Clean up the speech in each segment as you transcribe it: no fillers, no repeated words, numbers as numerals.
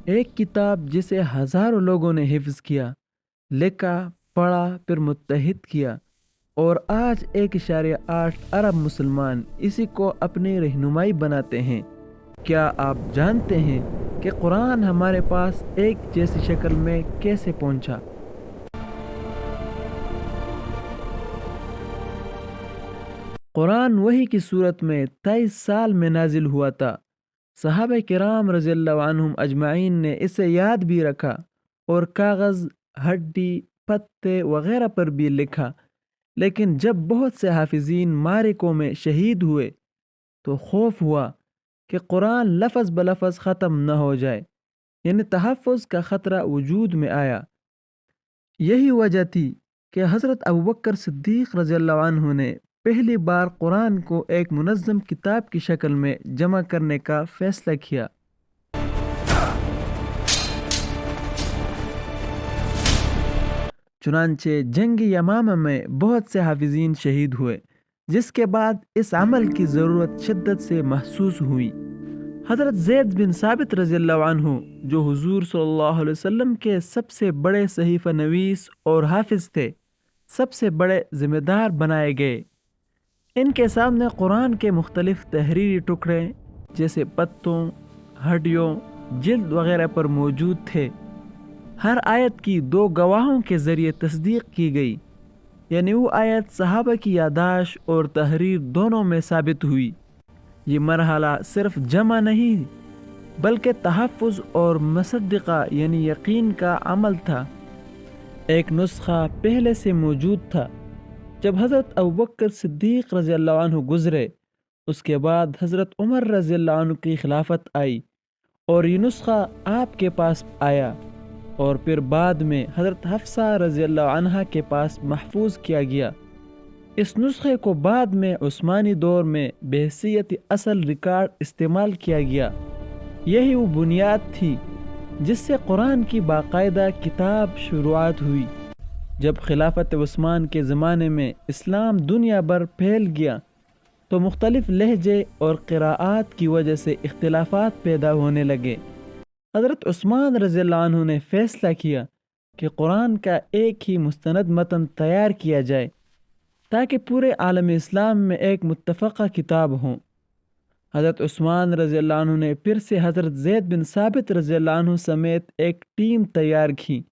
ایک کتاب جسے ہزاروں لوگوں نے حفظ کیا، لکھا، پڑھا، پھر متحد کیا، اور آج 1.8 ارب مسلمان اسی کو اپنی رہنمائی بناتے ہیں۔ کیا آپ جانتے ہیں کہ قرآن ہمارے پاس ایک جیسی شکل میں کیسے پہنچا؟ قرآن وحی کی صورت میں 23 سال میں نازل ہوا تھا۔ صحابہ کرام رضی اللہ عنہم اجمعین نے اسے یاد بھی رکھا اور کاغذ، ہڈی، پتے وغیرہ پر بھی لکھا، لیکن جب بہت سے حافظین معرکوں میں شہید ہوئے تو خوف ہوا کہ قرآن لفظ بلفظ ختم نہ ہو جائے، یعنی تحفظ کا خطرہ وجود میں آیا۔ یہی وجہ تھی کہ حضرت ابوبکر صدیق رضی اللہ عنہ نے پہلی بار قرآن کو ایک منظم کتاب کی شکل میں جمع کرنے کا فیصلہ کیا۔ چنانچہ جنگ یمامہ میں بہت سے حافظین شہید ہوئے، جس کے بعد اس عمل کی ضرورت شدت سے محسوس ہوئی۔ حضرت زید بن ثابت رضی اللہ عنہ، جو حضور صلی اللہ علیہ وسلم کے سب سے بڑے صحیفہ نویس اور حافظ تھے، سب سے بڑے ذمہ دار بنائے گئے۔ ان کے سامنے قرآن کے مختلف تحریری ٹکڑے جیسے پتوں، ہڈیوں، جلد وغیرہ پر موجود تھے۔ ہر آیت کی 2 گواہوں کے ذریعے تصدیق کی گئی، یعنی وہ آیت صحابہ کی یادداشت اور تحریر دونوں میں ثابت ہوئی۔ یہ مرحلہ صرف جمع نہیں بلکہ تحفظ اور مصدقہ یعنی یقین کا عمل تھا۔ ایک نسخہ پہلے سے موجود تھا جب حضرت ابوبکر صدیق رضی اللہ عنہ گزرے، اس کے بعد حضرت عمر رضی اللہ عنہ کی خلافت آئی اور یہ نسخہ آپ کے پاس آیا، اور پھر بعد میں حضرت حفصہ رضی اللہ عنہا کے پاس محفوظ کیا گیا۔ اس نسخے کو بعد میں عثمانی دور میں بحیثیت اصل ریکارڈ استعمال کیا گیا۔ یہی وہ بنیاد تھی جس سے قرآن کی باقاعدہ کتاب شروعات ہوئی۔ جب خلافت عثمان کے زمانے میں اسلام دنیا بھر پھیل گیا تو مختلف لہجے اور قراءات کی وجہ سے اختلافات پیدا ہونے لگے۔ حضرت عثمان رضی اللہ عنہ نے فیصلہ کیا کہ قرآن کا ایک ہی مستند متن تیار کیا جائے تاکہ پورے عالم اسلام میں ایک متفقہ کتاب ہوں۔ حضرت عثمان رضی اللہ عنہ نے پھر سے حضرت زید بن ثابت رضی اللہ عنہ سمیت ایک ٹیم تیار کی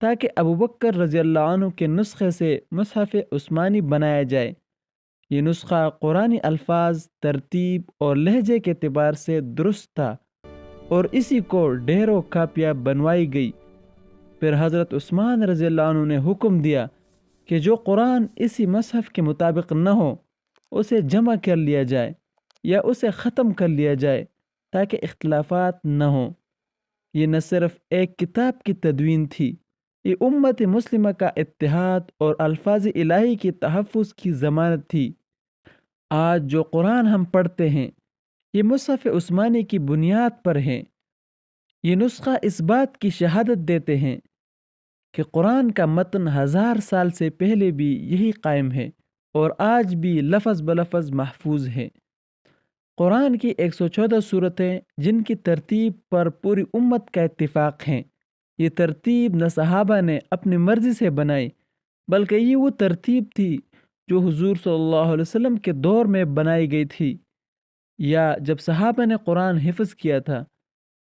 تاکہ ابوبکر رضی اللہ عنہ کے نسخے سے مصحف عثمانی بنایا جائے۔ یہ نسخہ قرآنی الفاظ، ترتیب اور لہجے کے اعتبار سے درست تھا اور اسی کو ڈھیروں کاپیاں بنوائی گئی۔ پھر حضرت عثمان رضی اللہ عنہ نے حکم دیا کہ جو قرآن اسی مصحف کے مطابق نہ ہو اسے جمع کر لیا جائے یا اسے ختم کر لیا جائے تاکہ اختلافات نہ ہوں۔ یہ نہ صرف ایک کتاب کی تدوین تھی، یہ امت مسلمہ کا اتحاد اور الفاظ الہی کے تحفظ کی ضمانت تھی۔ آج جو قرآن ہم پڑھتے ہیں یہ مصحف عثمانی کی بنیاد پر ہے۔ یہ نسخہ اس بات کی شہادت دیتے ہیں کہ قرآن کا متن 1000 سال سے پہلے بھی یہی قائم ہے اور آج بھی لفظ بلفظ محفوظ ہے۔ قرآن کی 114 سورتیں جن کی ترتیب پر پوری امت کا اتفاق ہے۔ یہ ترتیب نہ صحابہ نے اپنی مرضی سے بنائی بلکہ یہ وہ ترتیب تھی جو حضور صلی اللہ علیہ وسلم کے دور میں بنائی گئی تھی یا جب صحابہ نے قرآن حفظ کیا تھا،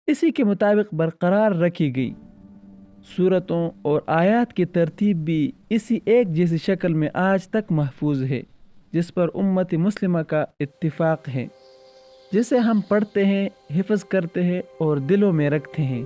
اسی کے مطابق برقرار رکھی گئی۔ سورتوں اور آیات کی ترتیب بھی اسی ایک جیسی شکل میں آج تک محفوظ ہے، جس پر امت مسلمہ کا اتفاق ہے، جسے ہم پڑھتے ہیں، حفظ کرتے ہیں اور دلوں میں رکھتے ہیں۔